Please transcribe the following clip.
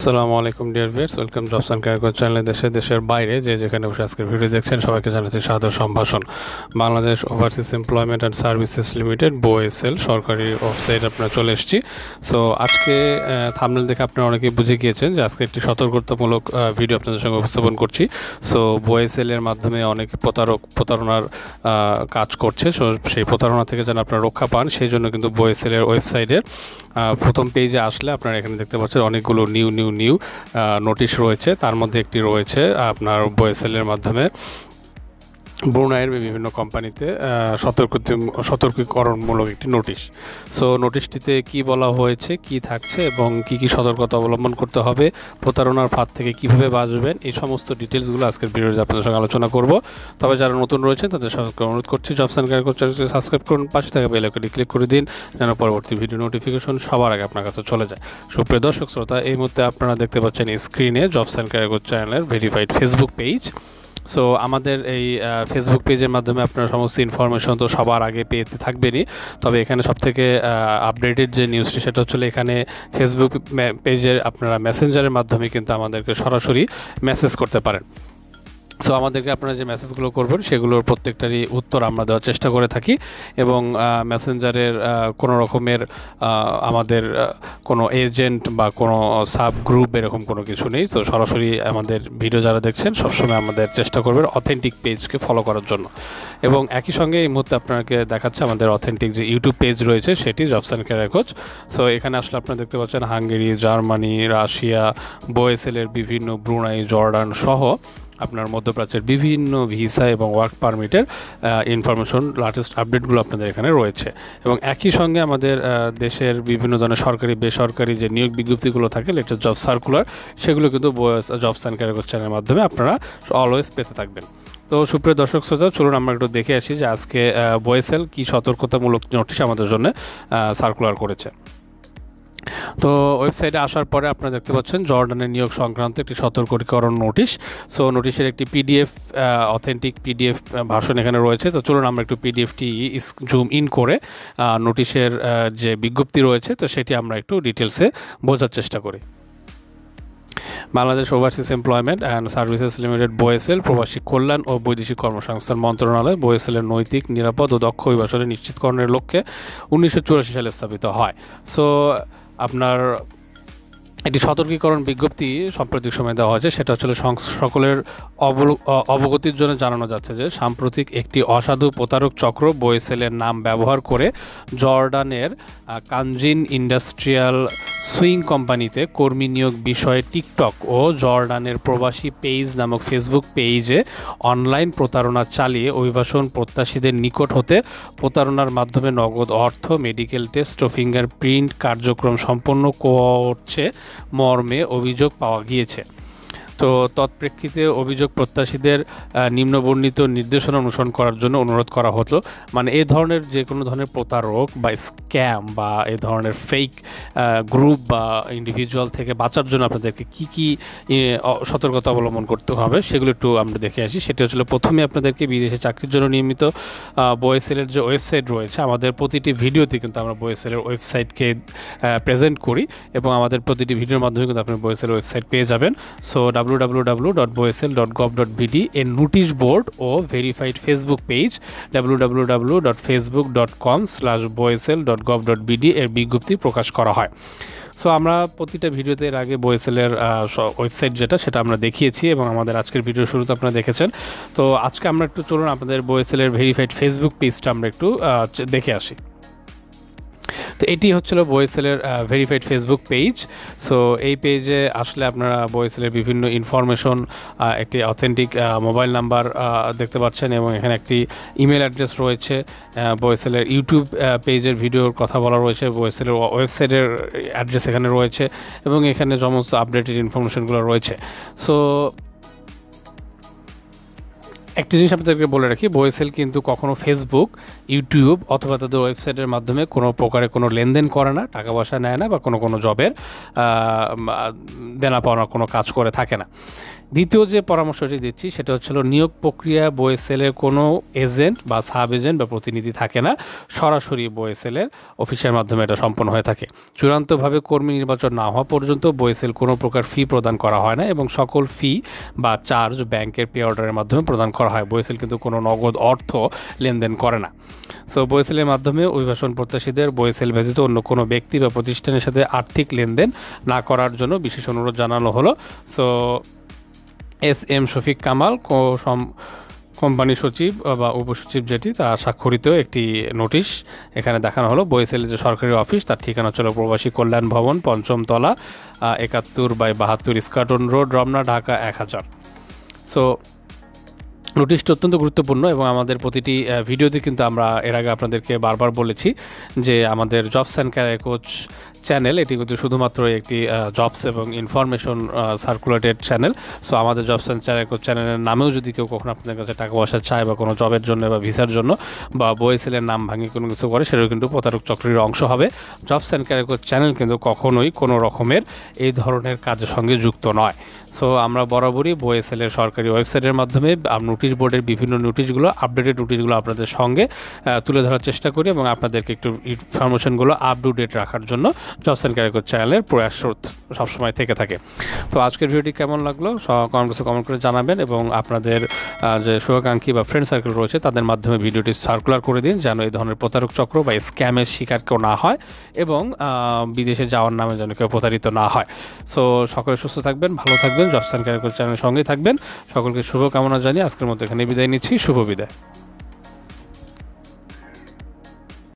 আসসালামু আলাইকুম dear viewers, welcome jobs and career coach চ্যানেলে। দেশের বাইরে যেখানে বসে আজকের ভিডিও দেখছেন সবাইকে জানাচ্ছি সাদর সম্ভাষণ। Bangladesh overseas employment and services limited BOSL সরকারি ওয়েবসাইট আপনারা চলে এসেছি। সো আজকে থাম্বনেল দেখে আপনারা অনেকেই বুঝে গিয়েছেন যে আজকে একটি সতর্কতামূলক ভিডিও আপনাদের সঙ্গে উপস্থাপন করছি। সো BOSL এর মাধ্যমে অনেক প্রতারণার কাজ করছে। সো সেই প্রতারণা থেকে যেন আপনারা রক্ষা পান সেই জন্য কিন্তু BOSL এর ওয়েবসাইটের প্রথম পেজে আসলে আপনারা এখানে দেখতে পাচ্ছেন অনেকগুলো নিউ নোটিশ রয়েছে। তার মধ্যে একটি রয়েছে আপনার BOSL এর মাধ্যমে ব্রুনাইয়ের বিভিন্ন কোম্পানিতে সতর্কীকরণমূলক একটি নোটিশ। সো নোটিশটিতে কি বলা হয়েছে, কি থাকছে এবং কি সতর্কতা অবলম্বন করতে হবে, প্রতারণার ফাঁদ থেকে কিভাবে বাঁচবেন, এই সমস্ত ডিটেলসগুলো আজকের ভিডিওতে আপনাদের সঙ্গে আলোচনা করব। তবে যারা নতুন রয়েছেন তাদের সঙ্গে অনুরোধ করছি জবস অ্যান্ড ক্যারিয়ার কোচ চ্যানেলটি সাবস্ক্রাইব করুন, পাশে থাকা বেল আইকনটি ক্লিক করে দিন যেন পরবর্তী ভিডিও নোটিফিকেশন সবার আগে আপনার কাছে চলে যায়। সুপ্রিয় দর্শক শ্রোতা, এই মুহূর্তে আপনারা দেখতে পাচ্ছেন স্ক্রিনে জবস অ্যান্ড ক্যারিয়ার কোচ চ্যানেলের ভেরিফাইড ফেসবুক পেজ। সো আমাদের এই ফেসবুক পেজের মাধ্যমে আপনারা সমস্ত ইনফরমেশন তো সবার আগে পেতে থাকবেনই। তবে এখানে সবথেকে আপডেটেড যে নিউজটি সেটা হচ্ছে এখানে ফেসবুক পেজের আপনারা মেসেঞ্জারের মাধ্যমে কিন্তু আমাদেরকে সরাসরি মেসেজ করতে পারেন। সো আমাদেরকে আপনারা যে মেসেজগুলো করবেন সেগুলোর প্রত্যেকটারই উত্তর আমরা দেওয়ার চেষ্টা করে থাকি এবং মেসেঞ্জারের কোনো রকমের আমাদের কোনো এজেন্ট বা কোনো সাব গ্রুপ এরকম কোনো কিছু নেই। তো সরাসরি আমাদের ভিডিও যারা দেখছেন সবসময় আমাদের চেষ্টা করবেন অথেন্টিক পেজকে ফলো করার জন্য। এবং একই সঙ্গে এই মুহূর্তে আপনাকে দেখাচ্ছে আমাদের অথেন্টিক যে ইউটিউব পেজ রয়েছে সেটি jobs and career coach. So এখানে আসলে আপনারা দেখতে পাচ্ছেন হাঙ্গেরি, জার্মানি, রাশিয়া, BOSL এর বিভিন্ন ব্রুনাই, জর্ডান সহ আপনার মধ্যপ্রাচ্যের বিভিন্ন ভিসা এবং ওয়ার্ক পারমিটের ইনফরমেশন লাটেস্ট আপডেটগুলো আপনাদের এখানে রয়েছে। এবং একই সঙ্গে আমাদের দেশের বিভিন্ন ধরনের সরকারি বেসরকারি যে নিয়োগ বিজ্ঞপ্তিগুলো থাকে, লেটেস্ট জব সার্কুলার, সেগুলো কিন্তু জবস অ্যান্ড ক্যারিয়ার কোচ চ্যানেলের মাধ্যমে আপনারা অলওয়েজ পেতে থাকবেন। তো সুপ্রিয় দর্শক শ্রোতা, চলুন আমরা একটু দেখে আসি যে আজকে BOSL কি সতর্কতামূলক নোটিশ আমাদের জন্য সার্কুলার করেছে। তো ওয়েবসাইটে আসার পরে আপনারা দেখতে পাচ্ছেন জর্ডানের নিয়োগ সংক্রান্ত একটি সতর্কীকরণ নোটিশ। সো নোটিশের একটি পিডিএফ অথেন্টিক পিডিএফ ভার্সন এখানে রয়েছে। তো চলুন আমরা একটু পিডিএফটি জুম ইন করে নোটিশের যে বিজ্ঞপ্তি রয়েছে তো সেটি আমরা একটু ডিটেলসে বোঝার চেষ্টা করি। Bangladesh overseas employment and services limited BOSL প্রবাসী কল্যাণ ও বৈদেশিক কর্মসংস্থান মন্ত্রণালয় BOSL এর নৈতিক, নিরাপদ ও দক্ষ অভিবাসনে নিশ্চিতকরণের লক্ষ্যে 1984 সালে স্থাপিত হয়। সো আপনার একটি সতর্কীকরণ বিজ্ঞপ্তি সাম্প্রতিক সময়ে দেওয়া হয়েছে। সেটা হচ্ছে সকলের অবগতির জন্য জানানো যাচ্ছে যে সাম্প্রতিক একটি অসাধু প্রতারক চক্র BOSL এর নাম ব্যবহার করে জর্ডানের কানজিন ইন্ডাস্ট্রিয়াল সুইং কোম্পানিতে কর্মী নিয়োগ বিষয়ে টিকটক ও জর্ডানের প্রবাসী পেজ নামক ফেসবুক পেজে অনলাইন প্রতারণা চালিয়ে অভিবাসন প্রত্যাশীদের নিকট হতে প্রতারণার মাধ্যমে নগদ অর্থ, মেডিকেল টেস্ট ও ফিঙ্গারপ্রিন্ট কার্যক্রম সম্পন্ন করছে মর্মে অভিযোগ পাওয়া গিয়েছে। তো তৎপ্রেক্ষিতে অভিযোগ প্রত্যাশীদের নিম্নবর্ণিত নির্দেশনা অনুসরণ করার জন্য অনুরোধ করা হতো। মানে এই ধরনের যে কোনো ধরনের প্রতারক বা স্ক্যাম বা এই ধরনের ফেক গ্রুপ বা ইন্ডিভিজুয়াল থেকে বাঁচার জন্য আপনাদেরকে কী সতর্কতা অবলম্বন করতে হবে সেগুলো একটু আমরা দেখে আসি। সেটা হচ্ছে প্রথমে আপনাদেরকে বিদেশে চাকরির জন্য নিয়মিত BOSL এর যে ওয়েবসাইট রয়েছে, আমাদের প্রতিটি ভিডিওতে কিন্তু আমরা BOSL এর ওয়েবসাইটকে প্রেজেন্ট করি এবং আমাদের প্রতিটি ভিডিওর মাধ্যমে কিন্তু আপনি BOSL ওয়েবসাইট পেয়ে যাবেন। সো www.bosl.gov.bd এর নোটিশ বোর্ড ও ভেরিফাইড ফেসবুক পেজ www.facebook.com/bosl.gov.bd এর বিজ্ঞপ্তি প্রকাশ করা হয়। সো আমরা প্রতিটা ভিডিওতে এর আগে BOSL এর ওয়েবসাইট সেটা আমরা দেখিয়েছি এবং আমাদের আজকের ভিডিও শুরুতে আপনারা দেখেছেন। তো আজকে আমরা একটু চলুন আপনাদের BOSL এর ভেরিফাইড ফেসবুক পেজটা আমরা একটু দেখে আসি। তো এটি হচ্ছিল BOSL এর ভেরিফাইড ফেসবুক পেজ। সো এই পেজে আসলে আপনারা BOSL এর বিভিন্ন ইনফরমেশন, একটি অথেন্টিক মোবাইল নাম্বার দেখতে পাচ্ছেন এবং এখানে একটি ইমেল অ্যাড্রেস রয়েছে। BOSL এর ইউটিউব পেজের ভিডিওর কথা বলা রয়েছে, BOSL এর ওয়েবসাইটের অ্যাড্রেস এখানে রয়েছে এবং এখানে সমস্ত আপডেটেড ইনফরমেশনগুলো রয়েছে। সো একটি জিনিস আপনাদেরকে বলে রাখি, BOSL কিন্তু কখনো ফেসবুক ইউটিউব অথবা তাদের ওয়েবসাইটের মাধ্যমে কোনো প্রকারে কোনো লেনদেন করে না, টাকা পয়সা নেয় না বা কোনো জবের দেনা পাওনার কোনো কাজ করে থাকে না। দ্বিতীয় যে পরামর্শটি দিচ্ছি সেটা হচ্ছিল নিয়োগ প্রক্রিয়া বইএসএলের কোনো এজেন্ট বা সাব এজেন্ট বা প্রতিনিধি থাকে না, সরাসরি বইএসএলের অফিসের মাধ্যমে এটা সম্পন্ন হয়ে থাকে। চূড়ান্তভাবে কর্মী নির্বাচন না হওয়া পর্যন্ত বইএসএল কোনো প্রকার ফি প্রদান করা হয় না এবং সকল ফি বা চার্জ ব্যাংকের পে অর্ডারের মাধ্যমে প্রদান করা হয়। বইএসএল কিন্তু কোনো নগদ অর্থ লেনদেন করে না। সো বইএসএলের মাধ্যমে অভিবাসন প্রত্যাশীদের বইএসএল ব্যতীত অন্য কোনো ব্যক্তি বা প্রতিষ্ঠানের সাথে আর্থিক লেনদেন না করার জন্য বিশেষ অনুরোধ জানানো হলো। So SM. Shafiq Kamal company সচিব বা উপসচিব যেটি তার স্বাক্ষরিত একটি নোটিশ এখানে দেখানো হলো। বইএসএলের যে সরকারি অফিস তার ঠিকানা ছিল প্রবাসী কল্যাণ ভবন, ৫ম তলা, ৭১/৭২ ইস্কাটন রোড, রমনা, ঢাকা ১০০০। সো নোটিশটি অত্যন্ত গুরুত্বপূর্ণ এবং আমাদের প্রতিটি ভিডিওতে কিন্তু আমরা এর আগে আপনাদেরকে বারবার বলেছি যে আমাদের jobs and career coach channel এটি কিন্তু শুধুমাত্র একটি জবস এবং ইনফরমেশন সার্কুলেটেড চ্যানেল। সো আমাদের জবস অ্যান্ড ক্যারিয়ার কোচ চ্যানেলের নামেও যদি কেউ কখনো আপনাদের কাছে টাকা পয়সা চায় বা কোনো জবের জন্য বা ভিসার জন্য বা বইএসএলের নাম ভাঙিয়ে কোনো কিছু করে, সেটাও কিন্তু প্রতারক চক্রের অংশ হবে। Jobs and career coach channel কিন্তু কখনোই কোনো রকমের এই ধরনের কাজের সঙ্গে যুক্ত নয়। সো আমরা বরাবরই বইএসএলের সরকারি ওয়েবসাইটের মাধ্যমে নোটিশ বোর্ডের বিভিন্ন নোটিশগুলো, আপডেটেড নোটিশগুলো আপনাদের সঙ্গে তুলে ধরার চেষ্টা করি এবং আপনাদেরকে একটু ইনফরমেশনগুলো আপ টু ডেট রাখার জন্য জবস অ্যান্ড ক্যারিয়ার কোচ চ্যানেলের প্রয়াস সবসময় থেকে থাকে। তো আজকের ভিডিওটি কেমন লাগলো কমেন্ট করে জানাবেন এবং আপনাদের যে শুভাকাঙ্ক্ষী বা ফ্রেন্ড সার্কেল রয়েছে তাদের মাধ্যমে ভিডিওটি সার্কুলার করে দিন যেন এই ধরনের প্রতারক চক্র বা স্ক্যামের শিকার কেউ না হয় এবং বিদেশে যাওয়ার নামে যেন কেউ প্রতারিত না হয়। সো সকলে সুস্থ থাকবেন, ভালো থাকবেন, জবস অ্যান্ড ক্যারিয়ার কোচ চ্যানেলের সঙ্গেই থাকবেন। সকলকে শুভকামনা জানিয়ে আজকের মতো এখানে বিদায় নিচ্ছি। শুভ বিদায়।